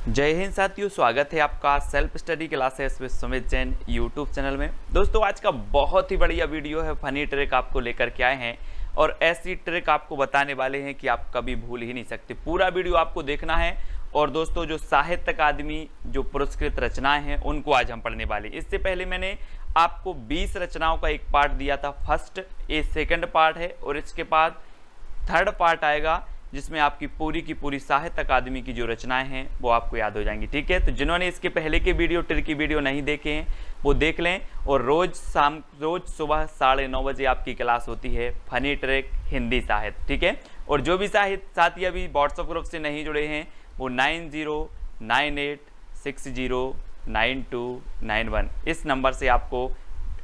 जय हिंद साथियों, स्वागत है आपका self study classes with Sumit Jain YouTube channel में। दोस्तों, आज का बहुत ही बढ़िया वीडियो है, फनी ट्रिक आपको लेकर के आए हैं और ऐसी ट्रिक आपको बताने वाले हैं कि आप कभी भूल ही नहीं सकते। पूरा वीडियो आपको देखना है। और दोस्तों, जो साहित्य अकादमी जो पुरस्कृत रचनाएं हैं उनको आज हम पढ़ने वाले। इससे पहले मैंने आपको 20 रचनाओं का एक पार्ट दिया था। फर्स्ट ये सेकंड पार्ट है और इसके बाद थर्ड पार्ट आएगा जिसमें आपकी पूरी की पूरी साहित्य अकादमी की जो रचनाएं हैं वो आपको याद हो जाएंगी। ठीक है, तो जिन्होंने इसके पहले के वीडियो ट्रिक की वीडियो नहीं देखे हैं वो देख लें। और रोज सुबह 9:30 बजे आपकी क्लास होती है फनी ट्रिक हिंदी साहित्य। ठीक है, और जो भी साथी अभी व्हाट्सएप ग्रुप से नहीं जुड़े हैं वो 9098609291 इस नंबर से आपको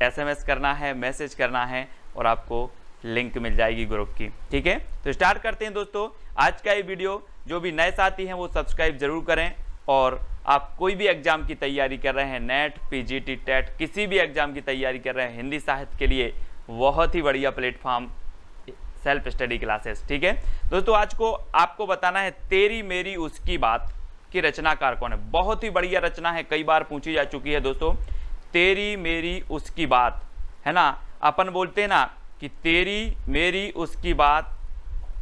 SMS करना है, मैसेज करना है और आपको लिंक मिल जाएगी ग्रुप की। ठीक है, तो स्टार्ट करते हैं दोस्तों आज का ये वीडियो। जो भी नए साथी हैं वो सब्सक्राइब जरूर करें। और आप कोई भी एग्जाम की तैयारी कर रहे हैं, नेट, PGT, टेट, किसी भी एग्जाम की तैयारी कर रहे हैं, हिंदी साहित्य के लिए बहुत ही बढ़िया प्लेटफॉर्म सेल्फ स्टडी क्लासेस। ठीक है दोस्तों, आज को आपको बताना है तेरी मेरी उसकी बात की रचनाकार कौन है। बहुत ही बढ़िया रचना है, कई बार पूछी जा चुकी है दोस्तों। तेरी मेरी उसकी बात है ना, अपन बोलते हैं ना कि तेरी मेरी उसकी बात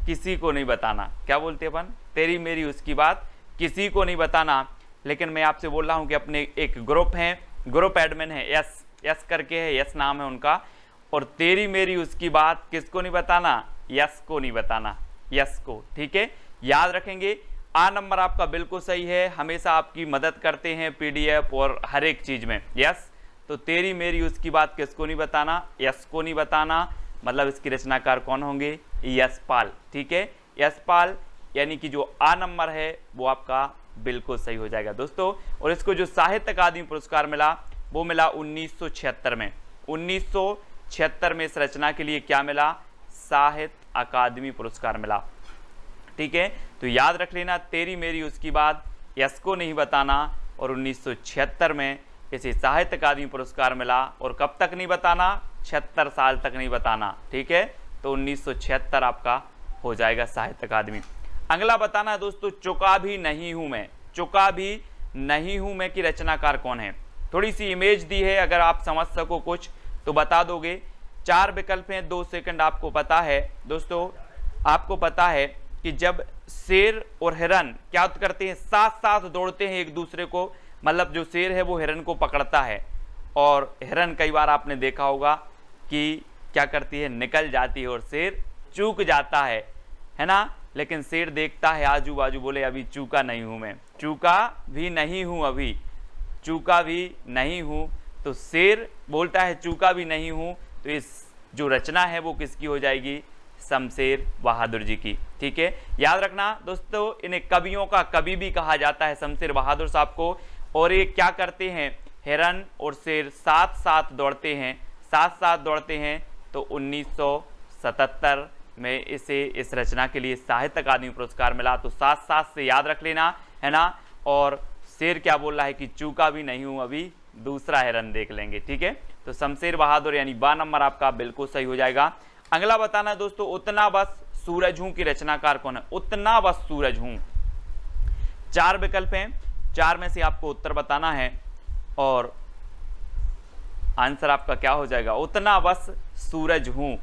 किसी को नहीं बताना। क्या बोलते हैं अपन? तेरी मेरी उसकी बात किसी को नहीं बताना। लेकिन मैं आपसे बोल रहा हूं कि अपने एक ग्रुप है, ग्रुप एडमिन है, यस करके है, यस नाम है उनका। और तेरी मेरी उसकी बात किसको नहीं बताना? यस को नहीं बताना, यस को। ठीक है, याद रखेंगे। आ नंबर आपका बिल्कुल सही है, हमेशा आपकी मदद करते हैं PDF और हर एक चीज में। यस, तो तेरी मेरी उसकी बात किसको नहीं बताना? यस को नहीं बताना। मतलब इसकी रचनाकार कौन होंगे? यशपाल। ठीक है, यशपाल यानी कि जो आ नंबर है वो आपका बिल्कुल सही हो जाएगा दोस्तों। और इसको जो साहित्य अकादमी पुरस्कार मिला वो मिला 1976 में। 1976 में इस रचना के लिए क्या मिला? साहित्य अकादमी पुरस्कार मिला। ठीक है, तो याद रख लेना, तेरी मेरी उसकी बात यस को नहीं बताना। और 1976 में इसे साहित्य अकादमी पुरस्कार मिला। और कब तक नहीं बताना? 76 साल तक नहीं बताना। ठीक है, तो 1976 आपका हो जाएगा साहित्य अकादमी। अगला बताना है दोस्तों, चुका भी नहीं हूं मैं। चुका भी नहीं हूं मैं की रचनाकार कौन है? थोड़ी सी इमेज दी है, अगर आप समझ सको कुछ तो बता दोगे। 4 विकल्प हैं, 2 सेकंड। आपको पता है दोस्तों, आपको पता है कि जब शेर और हिरन क्या करते हैं? साथ साथ दौड़ते हैं एक दूसरे को। मतलब जो शेर है वो हिरन को पकड़ता है और हिरन कई बार आपने देखा होगा कि क्या करती है? निकल जाती है और शेर चूक जाता है ना। लेकिन शेर देखता है आजू बाजू, बोले अभी चूका नहीं हूं मैं, चूका भी नहीं हूं, अभी चूका भी नहीं हूं। तो शेर बोलता है चूका भी नहीं हूं। तो इस जो रचना है वो किसकी हो जाएगी? शमशेर बहादुर जी की। ठीक है, याद रखना दोस्तों, इन्हें कवियों का कवि भी कहा जाता है, शमशेर बहादुर साहब को। और ये क्या करते हैं? हिरन और शेर साथ साथ दौड़ते हैं, साथ साथ दौड़ते हैं। तो 1977 में इसे इस रचना के लिए साहित्य अकादमी पुरस्कार मिला। तो साथ साथ से याद रख लेना है ना। और शेर क्या बोल रहा है कि चूका भी नहीं हूं, अभी दूसरा हिरन देख लेंगे। ठीक है, तो शमशेर बहादुर यानी 12 नंबर आपका बिल्कुल सही हो जाएगा। अगला बताना है दोस्तों, उतना बस सूरज हूं की रचनाकार कौन है? उतना बस सूरज हूं। 4 विकल्प हैं, 4 में से आपको उत्तर बताना है और आंसर आपका क्या हो जाएगा? उतना बस सूरज हूं।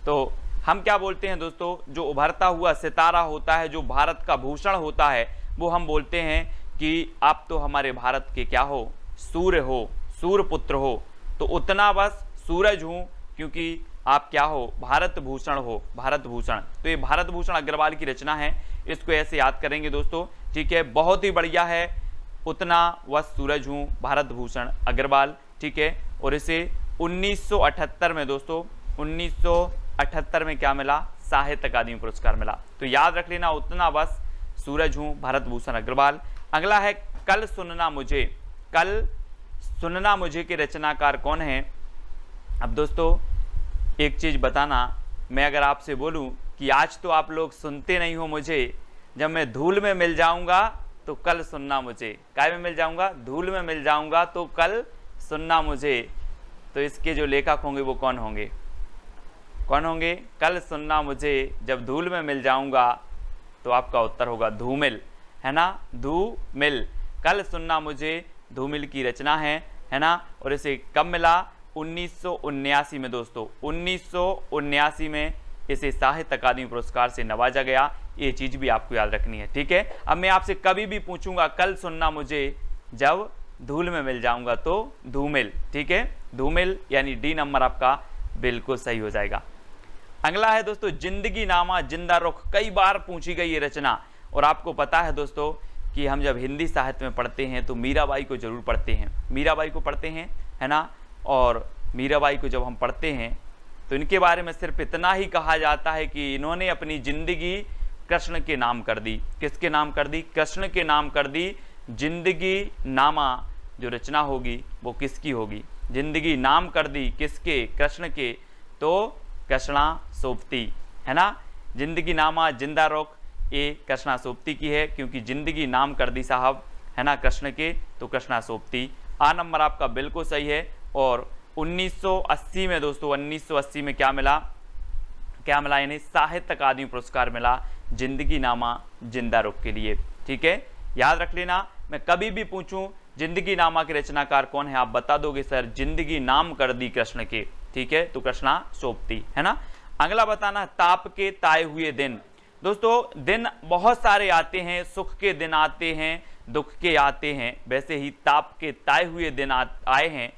तो हम क्या बोलते हैं दोस्तों, जो उभरता हुआ सितारा होता है, जो भारत का भूषण होता है, वो हम बोलते हैं कि आप तो हमारे भारत के क्या हो? सूर्य हो, सूर्य पुत्र हो। तो उतना बस सूरज हूं क्योंकि आप क्या हो? भारत भूषण हो, भारत भूषण। तो ये भारत भूषण अग्रवाल की रचना है, इसको ऐसे याद करेंगे दोस्तों। ठीक है, बहुत ही बढ़िया है। उतना वह सूरज हूं, भारत भूषण अग्रवाल। ठीक है, और इसे 1978 में दोस्तों, 1978 में क्या मिला? साहित्य अकादमी पुरस्कार मिला। तो याद रख लेना, उतना बस सूरज हूं, भारत भूषण अग्रवाल। अगला है कल सुनना मुझे। कल सुनना मुझे के रचनाकार कौन है? अब दोस्तों एक चीज बताना, मैं अगर आपसे बोलूं कि आज तो आप लोग सुनते नहीं हो मुझे, जब मैं धूल में मिल जाऊंगा तो कल सुनना मुझे। काय में मिल जाऊंगा? धूल में मिल जाऊंगा तो कल सुनना मुझे। तो इसके जो लेखक होंगे वो कौन होंगे? कौन होंगे? कल सुनना मुझे, जब धूल में मिल जाऊंगा। तो आपका उत्तर होगा धूमिल। है ना, धूमिल। कल सुनना मुझे धूमिल की रचना है ना, और इसे कब मिला, 1979 में दोस्तों, 1979 में इसे साहित्य अकादमी पुरस्कार से नवाजा गया। ये चीज भी आपको याद रखनी है, ठीक है। अब मैं आपसे कभी भी पूछूंगा कल सुनना मुझे जब धूल में मिल जाऊंगा तो धूमिल, ठीक है, धूमिल, यानी डी नंबर आपका बिल्कुल सही हो जाएगा। अगला है दोस्तों जिंदगी नामा जिंदा रुख, कई बार पूछी गई ये रचना, और आपको पता है दोस्तों कि हम जब हिंदी साहित्य में पढ़ते हैं तो मीराबाई को जरूर पढ़ते हैं, मीराबाई को पढ़ते हैं, है ना। और मीराबाई को जब हम पढ़ते हैं तो इनके बारे में सिर्फ इतना ही कहा जाता है कि इन्होंने अपनी जिंदगी कृष्ण के नाम कर दी। किसके नाम कर दी, कृष्ण के नाम कर दी। जिंदगी नामा जो रचना होगी वो किसकी होगी, जिंदगी नाम कर दी किसके, कृष्ण के, तो कृष्णा सोबती, है ना। जिंदगी नामा जिंदा रुख ये कृष्णा सोबती की है, क्योंकि जिंदगी नाम कर दी साहब, है ना, कृष्ण के, तो कृष्णा सोबती। आ नंबर आपका बिल्कुल सही है। और 1980 में दोस्तों, 1980 में क्या मिला, क्या मिला, यानी साहित्य अकादमी पुरस्कार मिला जिंदगी नामा जिंदा रुख के लिए, ठीक है। याद रख लेना, मैं कभी भी पूछूं जिंदगी नामा के रचनाकार कौन है, आप बता दोगे सर जिंदगी नाम कर दी कृष्ण के, ठीक है, तो कृष्णा सोबती, है ना। अगला बताना ताप के ताए हुए दिन। दोस्तों दिन बहुत सारे आते हैं, सुख के दिन आते हैं, दुख के आते हैं, वैसे ही ताप के ताए हुए दिन आए हैं।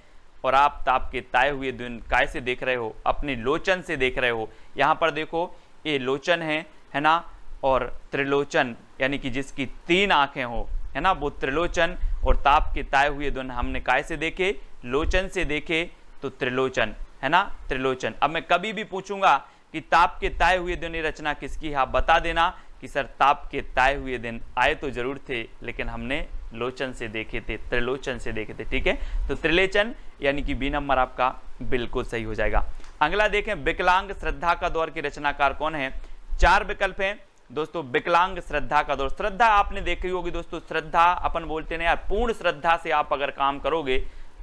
और आप ताप के ताए हुए दिन कैसे देख रहे हो, अपने लोचन से देख रहे हो। यहाँ पर देखो ये लोचन है ना, और त्रिलोचन यानी कि जिसकी 3 आंखें हो, है ना, वो त्रिलोचन। और ताप के ताए हुए दिन हमने कैसे देखे, लोचन से देखे, तो त्रिलोचन, है ना, त्रिलोचन। अब मैं कभी भी पूछूंगा कि ताप के ताए हुए दिन ये रचना किसकी है, आप बता देना कि सर ताप के ताए हुए दिन आए तो जरूर थे, लेकिन हमने लोचन से देखे थे, त्रिलोचन से देखे थे, ठीक है। तो त्रिलोचन यानी कि बी नंबर आपका बिल्कुल सही हो जाएगा। अगला देखें विकलांग श्रद्धा का दौर के रचनाकार कौन है। 4 विकल्प हैं दोस्तों। विकलांग श्रद्धा का दौर, श्रद्धा आपने देखी होगी दोस्तों, श्रद्धा अपन बोलते हैं यार, पूर्ण श्रद्धा से आप अगर काम करोगे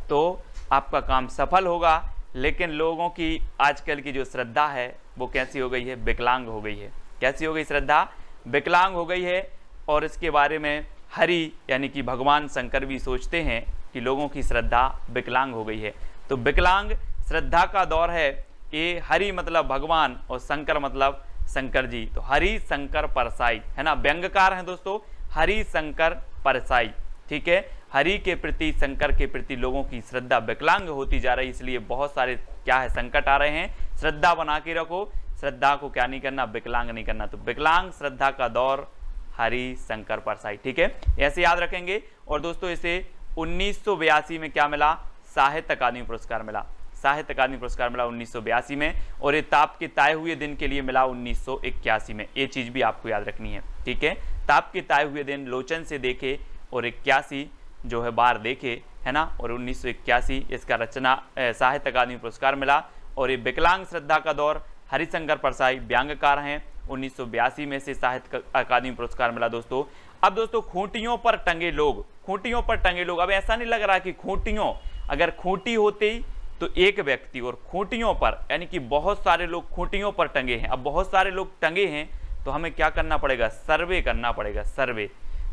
तो आपका काम सफल होगा। लेकिन लोगों की आजकल की जो श्रद्धा है वो कैसी हो गई है, विकलांग हो गई है। कैसी हो गई श्रद्धा, विकलांग हो गई है। और इसके बारे में हरि यानी कि भगवान शंकर भी सोचते हैं कि लोगों की श्रद्धा विकलांग हो गई है। तो विकलांग श्रद्धा का दौर है ये, हरि मतलब भगवान और शंकर मतलब शंकर जी, तो हरि शंकर परसाई, है ना, व्यंग्यकार हैं दोस्तों, हरि शंकर परसाई, ठीक है। हरि के प्रति, शंकर के प्रति लोगों की श्रद्धा विकलांग होती जा रही है, इसलिए बहुत सारे क्या है संकट आ रहे हैं। श्रद्धा बना के रखो, श्रद्धा को क्या नहीं करना, विकलांग नहीं करना। तो विकलांग श्रद्धा का दौर हरि शंकर परसाई, ठीक है, ऐसे याद रखेंगे। और दोस्तों इसे 1982 में क्या मिला, साहित्य अकादमी पुरस्कार मिला, साहित्य अकादमी पुरस्कार मिला 1982 में। और ये ताप के ताए हुए दिन के लिए मिला 1981 में। ये चीज भी आपको याद रखनी है, ठीक है। ताप के ताए हुए दिन लोचन से देखे और 81 जो है बार देखे, है ना, और 1981 इसका रचना साहित्य अकादमी पुरस्कार मिला। और ये विकलांग श्रद्धा का दौर हरिशंकर परसाई व्यंग्यकार हैं, 1982 में से साहित्य अकादमी पुरस्कार मिला दोस्तों। अब दोस्तों खूंटियों पर टंगे लोग, खूंटियों पर टंगे लोग, अब ऐसा नहीं लग रहा कि खूंटियों, अगर खूंटी होती तो एक व्यक्ति, और खूंटियों पर यानी कि बहुत सारे लोग खूंटियों पर टंगे हैं। अब बहुत सारे लोग टंगे हैं तो हमें क्या करना पड़ेगा, सर्वे करना पड़ेगा, सर्वे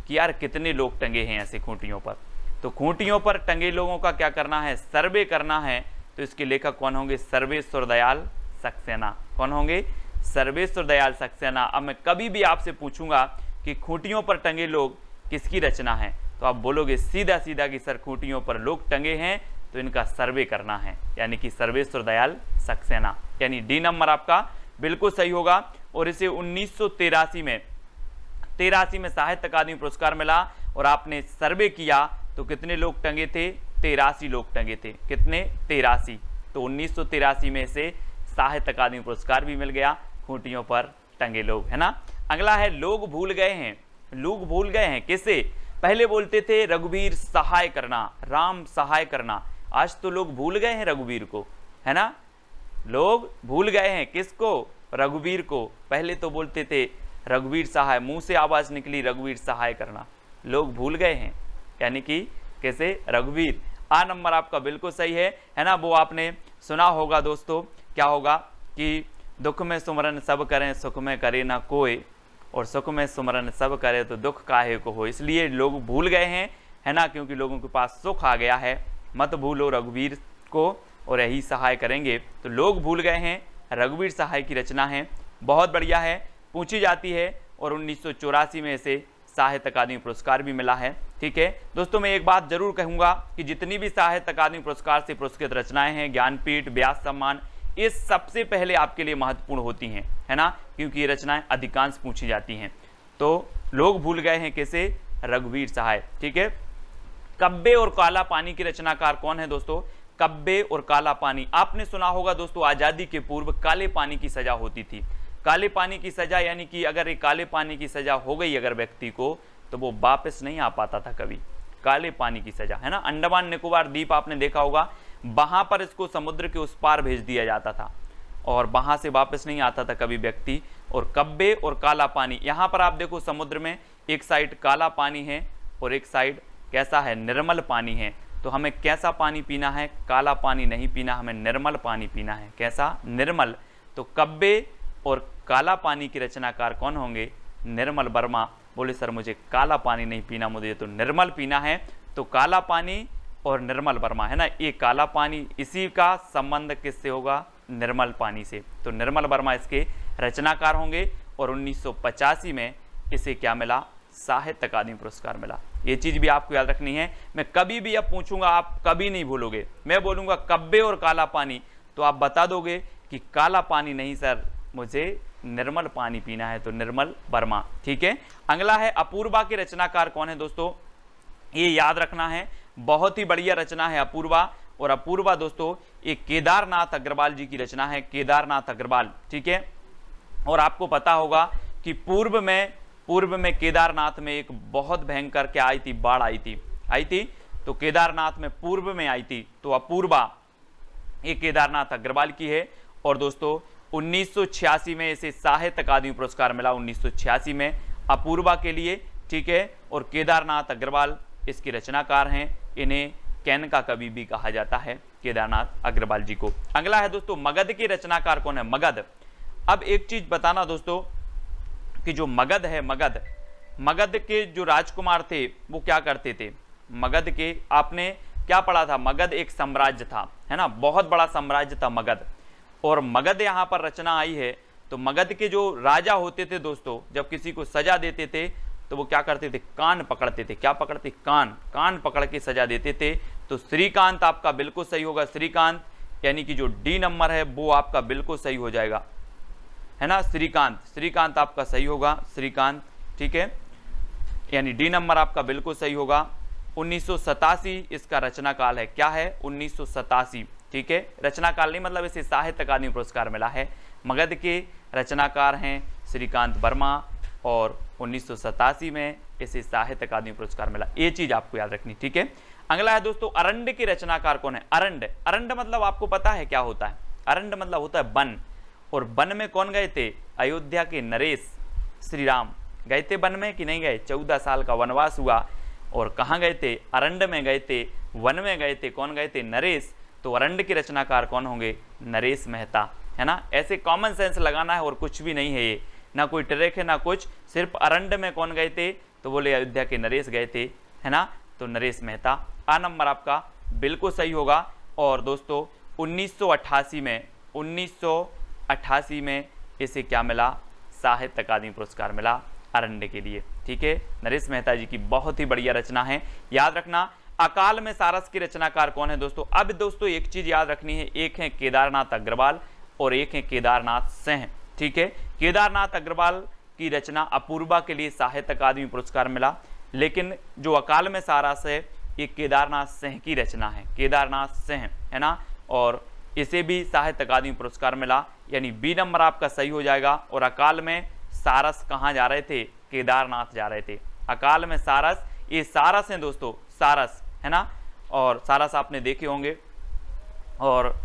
कि यार कितने लोग टंगे हैं ऐसे खूंटियों पर। तो खूंटियों पर टंगे लोगों का क्या करना है, सर्वे करना है। तो इसके लेखक कौन होंगे, सर्वेश्वर दयाल सक्सेना। कौन होंगे, सर्वेश्वर दयाल सक्सेना। अब मैं कभी भी आपसे पूछूंगा कि खूंटियों पर टंगे लोग किसकी रचना है, तो आप बोलोगे सीधा सीधा कि सर खूंटियों पर लोग टंगे हैं तो इनका सर्वे करना है, यानी कि सर्वेश्वर दयाल सक्सेना, यानी डी नंबर आपका बिल्कुल सही होगा। और इसे 1983 में साहित्य अकादमी पुरस्कार मिला। और आपने सर्वे किया तो कितने लोग टंगे थे, 83 लोग टंगे थे। कितने, 83। तो 1983 में से साहित्य अकादमी पुरस्कार भी मिल गया, खूंटियों पर टंगे लोग, है ना। अगला है लोग भूल गए हैं। लोग भूल गए हैं किसे, पहले बोलते थे रघुवीर सहाय करना, राम सहाय करना, आज तो लोग भूल गए हैं रघुवीर को, है ना। लोग भूल गए हैं किसको, रघुवीर को। पहले तो बोलते थे रघुवीर सहाय, मुंह से आवाज निकली रघुवीर सहाय करना, लोग भूल गए हैं, यानी कि कैसे, रघुवीर। आ नंबर आपका बिल्कुल सही है ना। वो आपने सुना होगा दोस्तों, क्या होगा कि दुख में सुमरन सब करें, सुख में करे ना कोई, और सुख में सुमरन सब करे तो दुख काहे को हो। इसलिए लोग भूल गए हैं, है ना, क्योंकि लोगों के पास सुख आ गया है। मत भूलो रघुवीर को और यही सहाय करेंगे, तो लोग भूल गए हैं। रघुवीर सहाय की रचना है, बहुत बढ़िया है, पूछी जाती है और 1984 में इसे साहित्य अकादमी पुरस्कार भी मिला है। ठीक है दोस्तों, मैं एक बात जरूर कहूँगा कि जितनी भी साहित्य अकादमी पुरस्कार से पुरस्कृत रचनाएं हैं, ज्ञानपीठ, व्यास सम्मान, ये सबसे पहले आपके लिए महत्वपूर्ण होती हैं, है ना, क्योंकि ये रचनाएं अधिकांश पूछी जाती हैं। तो लोग भूल गए हैं कैसे, रघुवीर सहाय। ठीक है, कब्बे और काला पानी की रचनाकार कौन है दोस्तों, कब्बे और काला पानी। आपने सुना होगा दोस्तों, आजादी के पूर्व काले पानी की सजा होती थी। काले पानी की सजा यानी कि अगर एक काले पानी की सजा हो गई अगर व्यक्ति को, तो वो वापस नहीं आ पाता था कभी। काले पानी की सजा, है ना। अंडमान निकोबार द्वीप आपने देखा होगा, वहां पर इसको समुद्र के उस पार भेज दिया जाता था और वहां से वापस नहीं आता था कभी व्यक्ति। और कब्बे और काला पानी, यहाँ पर आप देखो समुद्र में एक साइड काला पानी है और एक साइड कैसा है, निर्मल पानी है। तो हमें कैसा पानी पीना है, काला पानी नहीं पीना, हमें निर्मल पानी पीना है। कैसा, निर्मल। तो कब्बे और काला पानी की रचनाकार कौन होंगे, निर्मल वर्मा। बोले सर मुझे काला पानी नहीं पीना, मुझे तो निर्मल पीना है। तो काला पानी और निर्मल वर्मा, है ना, ये काला पानी, इसी का संबंध किससे होगा, निर्मल पानी से। तो निर्मल वर्मा इसके रचनाकार होंगे और 1985 में इसे क्या मिला, साहित्य अकादमी पुरस्कार मिला। ये चीज भी आपको याद रखनी है। मैं कभी भी अब पूछूंगा, आप कभी नहीं भूलोगे। मैं बोलूंगा कब्बे और काला पानी, तो आप बता दोगे कि काला पानी नहीं सर, मुझे निर्मल पानी पीना है। तो निर्मल वर्मा। ठीक है, अगला है अपूर्वा के रचनाकार कौन है दोस्तों, ये याद रखना है, बहुत ही बढ़िया रचना है अपूर्वा। और अपूर्वा दोस्तों एक केदारनाथ अग्रवाल जी की रचना है, केदारनाथ अग्रवाल। ठीक है, और आपको पता होगा कि पूर्व में केदारनाथ में एक बहुत भयंकर क्या आई थी, बाढ़ आई थी। तो केदारनाथ में पूर्व में आई थी। तो अपूर्वा ये केदारनाथ अग्रवाल की है। और दोस्तों 1986 में इसे साहित्य अकादमी पुरस्कार मिला, 1986 में अपूर्वा के लिए। ठीक है, और केदारनाथ अग्रवाल इसकी रचनाकार हैं। इन्हें कैन का कवि भी कहा जाता है, केदारनाथ अग्रवाल जी को। अगला है दोस्तों मगध के रचनाकार कौन है, मगध। अब एक चीज बताना दोस्तों कि जो मगध है, मगध के जो राजकुमार थे वो क्या करते थे, मगध के आपने क्या पढ़ा था, मगध एक साम्राज्य था, है ना, बहुत बड़ा साम्राज्य था मगध। और मगध यहाँ पर रचना आई है। तो मगध के जो राजा होते थे दोस्तों, जब किसी को सजा देते थे तो वो क्या करते थे, कान पकड़ते थे। क्या पकड़ते, कान पकड़ के सजा देते थे। तो श्रीकांत आपका बिल्कुल सही होगा, श्रीकांत यानी कि जो डी नंबर है वो आपका बिल्कुल सही हो जाएगा, है ना, श्रीकांत आपका सही होगा, श्रीकांत। ठीक है, यानी डी नंबर आपका बिल्कुल सही होगा। 1987 इसका रचनाकाल है, क्या है, 1987। ठीक है, रचनाकाल नहीं मतलब इसे साहित्य अकादमी पुरस्कार मिला है। मगध के रचनाकार हैं श्रीकांत वर्मा और 1987 में इसे साहित्य अकादमी पुरस्कार मिला। ये चीज आपको याद रखनी। ठीक है, अगला है दोस्तों अरंड के रचनाकार कौन है, अरंड मतलब आपको पता है क्या होता है, अरंड मतलब होता है वन। और वन में कौन गए थे, अयोध्या के नरेश श्री राम गए थे वन में कि नहीं गए, 14 साल का वनवास हुआ और कहाँ गए थे, अरंड में गए थे, वन में गए थे, कौन गए थे, नरेश। तो अरंड के रचनाकार कौन होंगे, नरेश मेहता, है ना। ऐसे कॉमन सेंस लगाना है और कुछ भी नहीं है ये, ना कोई ट्रिक है ना कुछ, सिर्फ अरंड में कौन गए थे, तो बोले अयोध्या के नरेश गए थे, है ना। तो नरेश मेहता, आ नंबर आपका बिल्कुल सही होगा। और दोस्तों 1988 में इसे क्या मिला, साहित्य अकादमी पुरस्कार मिला अरंड के लिए। ठीक है, नरेश मेहता जी की बहुत ही बढ़िया रचना है, याद रखना। अकाल में सारस की रचनाकार कौन है दोस्तों, अब दोस्तों एक चीज याद रखनी है, एक है केदारनाथ अग्रवाल और एक है केदारनाथ सिंह। ठीक है, केदारनाथ अग्रवाल की रचना अपूर्वा के लिए साहित्य अकादमी पुरस्कार मिला, लेकिन जो अकाल में सारस है ये केदारनाथ सिंह की रचना है, केदारनाथ सिंह, है ना। और इसे भी साहित्य अकादमी पुरस्कार मिला, यानी बी नंबर आपका सही हो जाएगा। और अकाल में सारस कहाँ जा रहे थे, केदारनाथ जा रहे थे। अकाल में सारस, ये सारस हैं दोस्तों, सारस, है ना। और सारस आपने देखे होंगे। और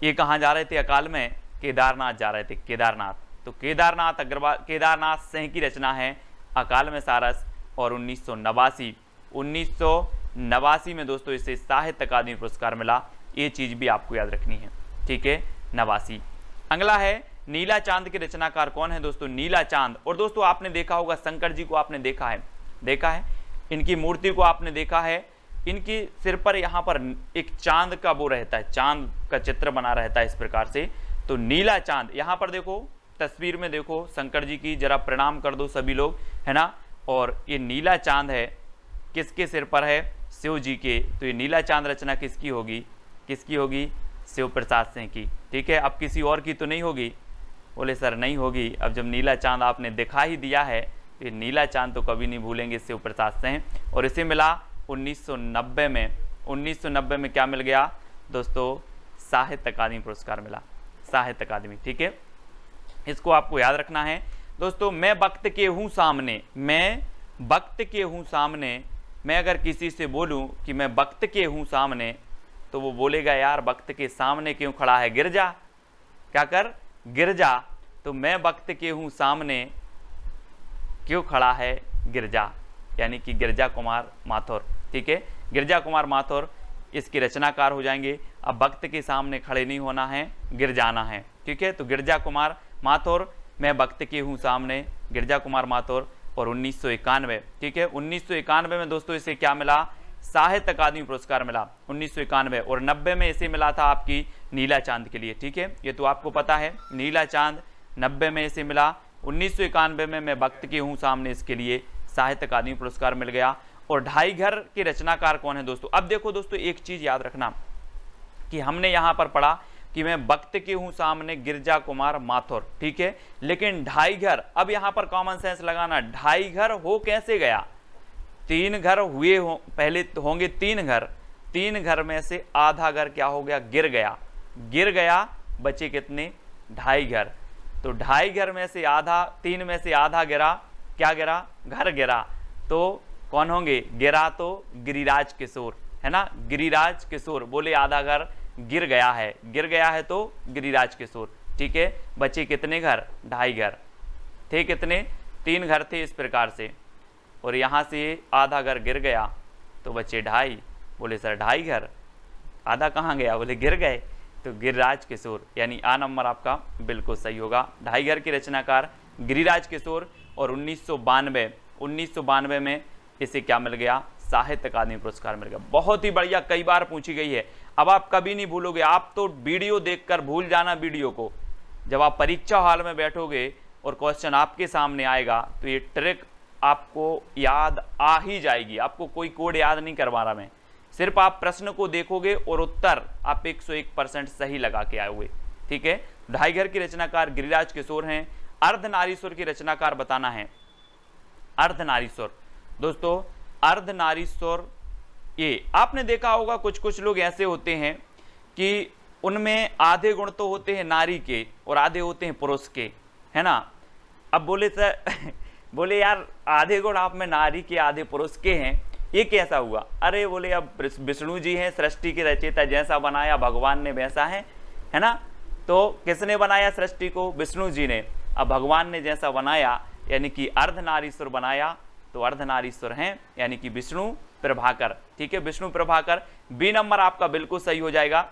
ये कहाँ जा रहे थे, अकाल में केदारनाथ जा रहे थे, केदारनाथ। तो केदारनाथ अग्रवाल, केदारनाथ सिंह की रचना है अकाल में सारस। और 1989 में दोस्तों इसे साहित्य अकादमी पुरस्कार मिला, ये चीज भी आपको याद रखनी है। ठीक है, 89। अगला है नीला चांद के रचनाकार कौन है दोस्तों? नीला चांद। और दोस्तों आपने देखा होगा शंकर जी को आपने देखा है, इनकी मूर्ति को आपने देखा है, इनकी सिर पर यहाँ पर एक चांद का वो रहता है, चांद का चित्र बना रहता है इस प्रकार से। तो नीला चांद, यहाँ पर देखो तस्वीर में देखो शंकर जी की, जरा प्रणाम कर दो सभी लोग, है ना। और ये नीला चांद है, किसके सिर पर है? शिव जी के। तो ये नीला चांद रचना किसकी होगी? शिव प्रसाद सिंह की। ठीक है, अब किसी और की तो नहीं होगी? बोले सर नहीं होगी। अब जब नीला चांद आपने दिखा ही दिया है, तो ये नीला चांद तो कभी नहीं भूलेंगे शिव प्रसाद सिंह। और इसे मिला 1990 में। 1990 में क्या मिल गया दोस्तों? साहित्य अकादमी पुरस्कार मिला, साहित्य अकादमी। ठीक है, इसको आपको याद रखना है दोस्तों। मैं वक्त के हूँ सामने, मैं अगर किसी से बोलूं कि मैं वक्त के हूँ सामने, तो वो बोलेगा यार वक्त के सामने क्यों खड़ा है, गिर जा, क्या कर, गिर जा। तो मैं वक्त के हूँ सामने क्यों खड़ा है, गिर जा, यानी कि गिरजा कुमार माथुर। ठीक है, गिरजा कुमार माथुर इसके रचनाकार हो जाएंगे। अब वक्त के सामने खड़े नहीं होना है, गिर जाना है। ठीक है, तो गिरजा कुमार माथुर, मैं वक्त के हूँ सामने, गिरजा कुमार माथुर। और 1991, ठीक है, 1991 में दोस्तों इसे क्या मिला? साहित्य अकादमी पुरस्कार मिला 1991। और 90 में इसे मिला था आपकी नीला चांद के लिए। ठीक है, ये तो आपको पता है, नीला चांद 90 में इसे मिला। 1991 में मैं वक्त के हूँ सामने, इसके लिए साहित्य अकादमी पुरस्कार मिल गया। और ढाई घर के रचनाकार कौन है दोस्तों? अब देखो दोस्तों एक चीज याद रखना कि हमने यहाँ पर पढ़ा कि मैं वक्त के हूँ सामने, गिरजा कुमार माथुर। ठीक है, लेकिन ढाई घर, अब यहाँ पर कॉमन सेंस लगाना, ढाई घर हो कैसे गया? 3 घर हुए हो, पहले होंगे 3 घर, 3 घर में से आधा घर क्या हो गया? गिर गया, बचे कितने? ढाई घर। तो ढाई घर में से आधा, 3 में से आधा गिरा, क्या गिरा? घर गिरा। तो कौन होंगे? गिरा तो गिरिराज किशोर, है ना, गिरिराज किशोर। बोले आधा घर गिर गया है तो गिरिराज किशोर। ठीक है, बचे कितने घर? ढाई घर। थे कितने? 3 घर थे इस प्रकार से। और यहाँ से आधा घर गिर गया तो बचे ढाई। बोले सर ढाई घर, आधा कहाँ गया? बोले गिर गए। तो गिरिराज किशोर, यानी आ नंबर आपका बिल्कुल सही होगा। ढाई घर के रचनाकार गिरिराज किशोर। और 1992 में इसे क्या मिल गया? साहित्य अकादमी पुरस्कार मिल गया। बहुत ही बढ़िया, कई बार पूछी गई है। अब आप कभी नहीं भूलोगे, आप तो वीडियो देखकर भूल जाना वीडियो को। जब आप परीक्षा हॉल में बैठोगे और क्वेश्चन आपके सामने आएगा, तो ये ट्रिक आपको याद आ ही जाएगी। आपको कोई कोड याद नहीं करवा रहा मैं, सिर्फ आप प्रश्न को देखोगे और उत्तर आप 101% सही लगा के आए हुए। ठीक है, ढाई घर की रचनाकार गिरिराज किशोर हैं। अर्धनारीश्वर की रचनाकार बताना है। अर्धनारीश्वर दोस्तों, अर्धनारीश्वर, ये आपने देखा होगा कुछ कुछ लोग ऐसे होते हैं कि उनमें आधे गुण तो होते हैं नारी के और आधे होते हैं पुरुष के, है ना। अब बोले सर बोले यार आधे गुण आप में नारी के आधे पुरुष के हैं, ये कैसा हुआ? अरे बोले अब विष्णु जी हैं सृष्टि के रचयिता, जैसा बनाया भगवान ने वैसा है ना। तो किसने बनाया सृष्टि को? विष्णु जी ने। अब भगवान ने जैसा बनाया, यानी कि अर्धनारीश्वर बनाया, तो अर्धनारीश्वर हैं, यानी कि विष्णु प्रभाकर। ठीक है, विष्णु प्रभाकर। बी नंबर आपका बिल्कुल सही हो जाएगा।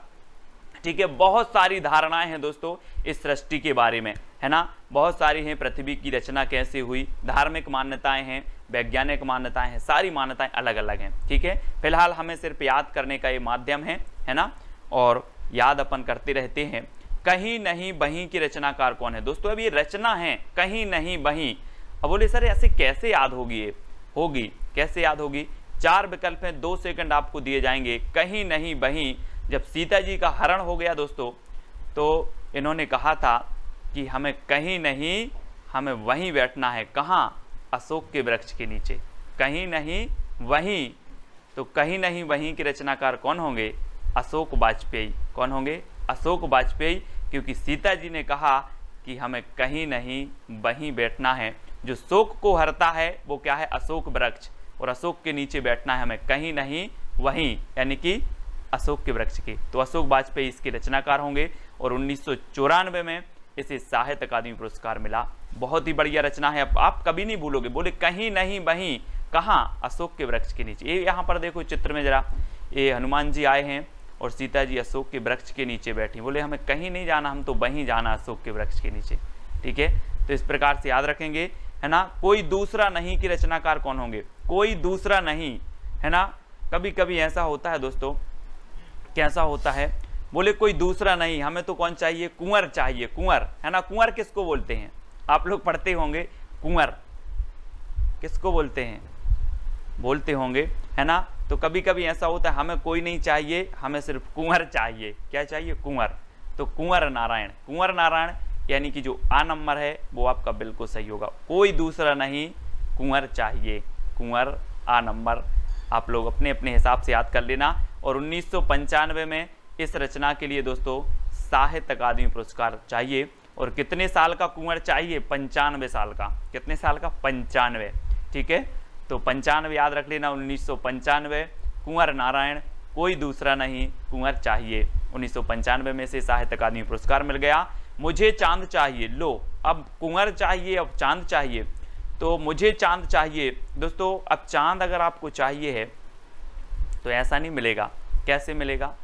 ठीक है, बहुत सारी धारणाएं हैं दोस्तों इस सृष्टि के बारे में, है ना, बहुत सारी हैं। पृथ्वी की रचना कैसे हुई, धार्मिक मान्यताएं हैं, वैज्ञानिक मान्यताएं हैं, सारी मान्यताएं अलग अलग हैं। ठीक है, फिलहाल हमें सिर्फ याद करने का ये माध्यम है ना, और याद अपन करते रहते हैं। कहीं नहीं बहीं की रचनाकार कौन है दोस्तों? अब ये रचना है कहीं नहीं बहीं। अब बोले सर ऐसे कैसे याद होगी? ये होगी कैसे याद होगी? 4 विकल्प हैं, 2 सेकंड आपको दिए जाएंगे। कहीं नहीं बहीं, जब सीता जी का हरण हो गया दोस्तों, तो इन्होंने कहा था कि हमें कहीं नहीं, हमें वहीं बैठना है। कहाँ? अशोक के वृक्ष के नीचे। कहीं नहीं वहीं, तो कहीं नहीं वहीं के रचनाकार कौन होंगे? अशोक वाजपेयी। कौन होंगे? अशोक वाजपेयी, क्योंकि सीता जी ने कहा कि हमें कहीं नहीं वहीं बैठना है। जो शोक को हरता है वो क्या है? अशोक वृक्ष। और अशोक के नीचे बैठना है हमें, कहीं नहीं वहीं, यानी कि अशोक के वृक्ष के। तो अशोक वाजपेयी इसके रचनाकार होंगे। और 1994 में इसे साहित्य अकादमी पुरस्कार मिला। बहुत ही बढ़िया रचना है, आप कभी नहीं भूलोगे। बोले कहीं नहीं वहीं, कहाँ? अशोक के वृक्ष के नीचे। ये यहाँ पर देखो चित्र में जरा, ये हनुमान जी आए हैं और सीता जी अशोक के वृक्ष के नीचे बैठी। बोले हमें कहीं नहीं जाना, हम तो वहीं जाना अशोक के वृक्ष के नीचे। ठीक है, तो इस प्रकार से याद रखेंगे, है ना। कोई दूसरा नहीं कि रचनाकार कौन होंगे, कोई दूसरा नहीं, है ना। कभी कभी ऐसा होता है दोस्तों, कैसा होता है, बोले कोई दूसरा नहीं, हमें तो कौन चाहिए, कुंवर चाहिए, कुंवर, है ना। कुंवर किसको बोलते हैं, आप लोग पढ़ते होंगे, कुंवर किसको बोलते हैं, बोलते होंगे, है ना। तो कभी कभी ऐसा होता है, हमें कोई नहीं चाहिए, हमें सिर्फ कुंवर चाहिए। क्या चाहिए, कुंवर। तो कुंवर नारायण, कुंवर नारायण यानी कि जो आ नंबर है वो आपका बिल्कुल सही होगा। कोई दूसरा नहीं, कुंवर चाहिए, कुंवर आ नंबर। आप लोग अपने अपने हिसाब से याद कर लेना। और 1995 में इस रचना के लिए दोस्तों साहित्य अकादमी पुरस्कार चाहिए। और कितने साल का कुंवर चाहिए, 95 साल का। कितने साल का, 95। ठीक है, तो 95 याद रख लेना, 1995, कुंवर नारायण, कोई दूसरा नहीं, कुंवर चाहिए। 1995 में से साहित्य अकादमी पुरस्कार मिल गया। मुझे चांद चाहिए, लो अब कुंवर चाहिए, अब चांद चाहिए, तो मुझे चांद चाहिए। दोस्तों अब चांद अगर आपको चाहिए है तो ऐसा नहीं मिलेगा। कैसे मिलेगा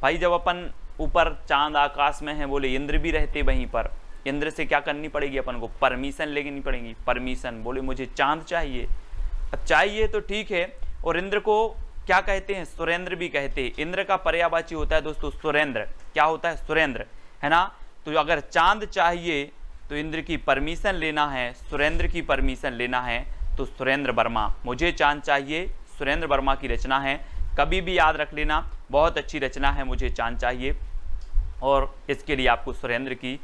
भाई, जब अपन ऊपर चांद आकाश में है, बोले इंद्र भी रहते वहीं पर, इंद्र से क्या करनी पड़ेगी, अपन को परमिशन लेनी पड़ेगी, परमिशन। बोले मुझे चांद चाहिए, अब चाहिए तो ठीक है। और इंद्र को क्या कहते हैं, सुरेंद्र भी कहते हैं। इंद्र का पर्यायवाची होता है दोस्तों सुरेंद्र। क्या होता है, सुरेंद्र, है ना। तो अगर चांद चाहिए तो इंद्र की परमिशन लेना है, सुरेंद्र की परमिशन लेना है, तो सुरेंद्र वर्मा। मुझे चांद चाहिए, सुरेंद्र वर्मा की रचना है। कभी भी याद रख लेना, बहुत अच्छी रचना है, मुझे चांद चाहिए। और इसके लिए आपको सुरेंद्र की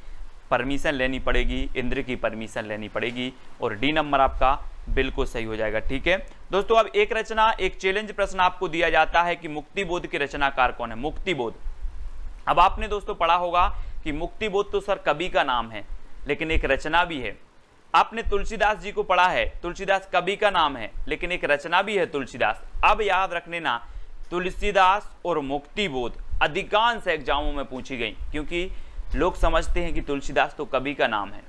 परमिशन लेनी पड़ेगी, इंद्र की परमिशन लेनी पड़ेगी। और डी नंबर आपका बिल्कुल सही हो जाएगा। ठीक है दोस्तों, अब एक रचना, एक चैलेंज प्रश्न आपको दिया जाता है कि मुक्तिबोध के रचनाकार कौन है। मुक्तिबोध, अब आपने दोस्तों पढ़ा होगा कि मुक्तिबोध तो सर कवि का नाम है, लेकिन एक रचना भी है। आपने तुलसीदास जी को पढ़ा है, तुलसीदास कवि का नाम है, लेकिन एक रचना भी है तुलसीदास। अब याद रखने ना, तुलसीदास और मुक्तिबोध अधिकांश एग्जामों में पूछी गई, क्योंकि लोग समझते हैं कि तुलसीदास तो कवि का नाम है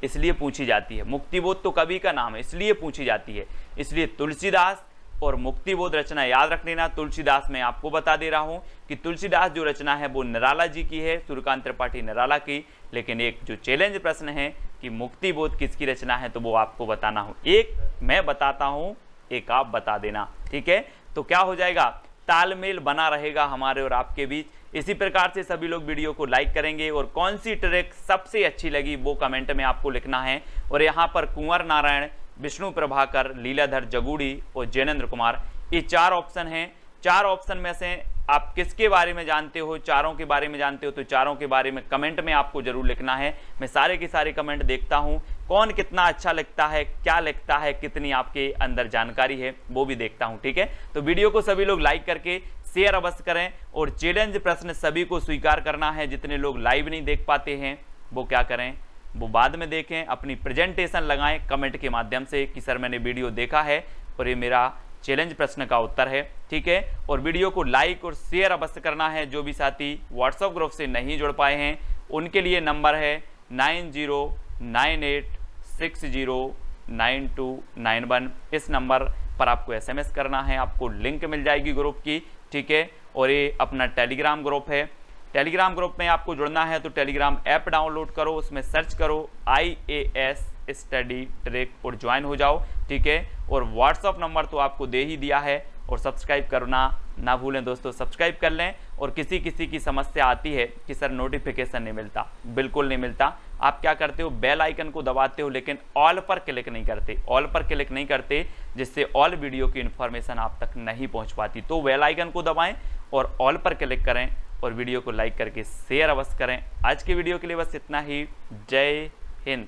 इसलिए पूछी जाती है, मुक्तिबोध तो कवि का नाम है इसलिए पूछी जाती है। इसलिए तुलसीदास और मुक्तिबोध रचना याद रख लेना। तुलसीदास मैं आपको बता दे रहा हूं कि तुलसीदास जो रचना है वो निराला जी की है, सूर्यकांत त्रिपाठी निराला की। लेकिन एक जो चैलेंज प्रश्न है कि मुक्तिबोध किसकी रचना है, तो वो आपको बताना हो। एक मैं बताता हूं, एक आप बता देना। ठीक है, तो क्या हो जाएगा, तालमेल बना रहेगा हमारे और आपके बीच। इसी प्रकार से सभी लोग वीडियो को लाइक करेंगे और कौन सी ट्रैक सबसे अच्छी लगी वो कमेंट में आपको लिखना है। और यहाँ पर कुंवर नारायण, विष्णु प्रभाकर, लीलाधर जगूड़ी और जैनेन्द्र कुमार, ये 4 ऑप्शन हैं। 4 ऑप्शन में से आप किसके बारे में जानते हो, चारों के बारे में जानते हो तो चारों के बारे में कमेंट में आपको जरूर लिखना है। मैं सारे के सारे कमेंट देखता हूं, कौन कितना अच्छा लिखता है, क्या लिखता है, कितनी आपके अंदर जानकारी है वो भी देखता हूं। ठीक है, तो वीडियो को सभी लोग लाइक करके शेयर अवश्य करें। और चैलेंज प्रश्न सभी को स्वीकार करना है। जितने लोग लाइव नहीं देख पाते हैं वो क्या करें, वो बाद में देखें, अपनी प्रेजेंटेशन लगाएं कमेंट के माध्यम से कि सर मैंने वीडियो देखा है और ये मेरा चैलेंज प्रश्न का उत्तर है। ठीक है, और वीडियो को लाइक और शेयर अवश्य करना है। जो भी साथी व्हाट्सएप ग्रुप से नहीं जुड़ पाए हैं उनके लिए नंबर है 9098609291। इस नंबर पर आपको SMS करना है, आपको लिंक मिल जाएगी ग्रुप की। ठीक है, और ये अपना टेलीग्राम ग्रुप है। टेलीग्राम ग्रुप में आपको जुड़ना है तो टेलीग्राम ऐप डाउनलोड करो, उसमें सर्च करो IAS स्टडी ट्रैक और ज्वाइन हो जाओ। ठीक है, और व्हाट्सअप नंबर तो आपको दे ही दिया है। और सब्सक्राइब करना ना भूलें दोस्तों, सब्सक्राइब कर लें। और किसी किसी की समस्या आती है कि सर नोटिफिकेशन नहीं मिलता, बिल्कुल नहीं मिलता। आप क्या करते हो, बेल आइकन को दबाते हो लेकिन ऑल पर क्लिक नहीं करते, ऑल पर क्लिक नहीं करते, जिससे ऑल वीडियो की इन्फॉर्मेशन आप तक नहीं पहुंच पाती। तो बेल आइकन को दबाएं और ऑल पर क्लिक करें और वीडियो को लाइक करके शेयर अवश्य करें। आज की वीडियो के लिए बस इतना ही। जय हिंद।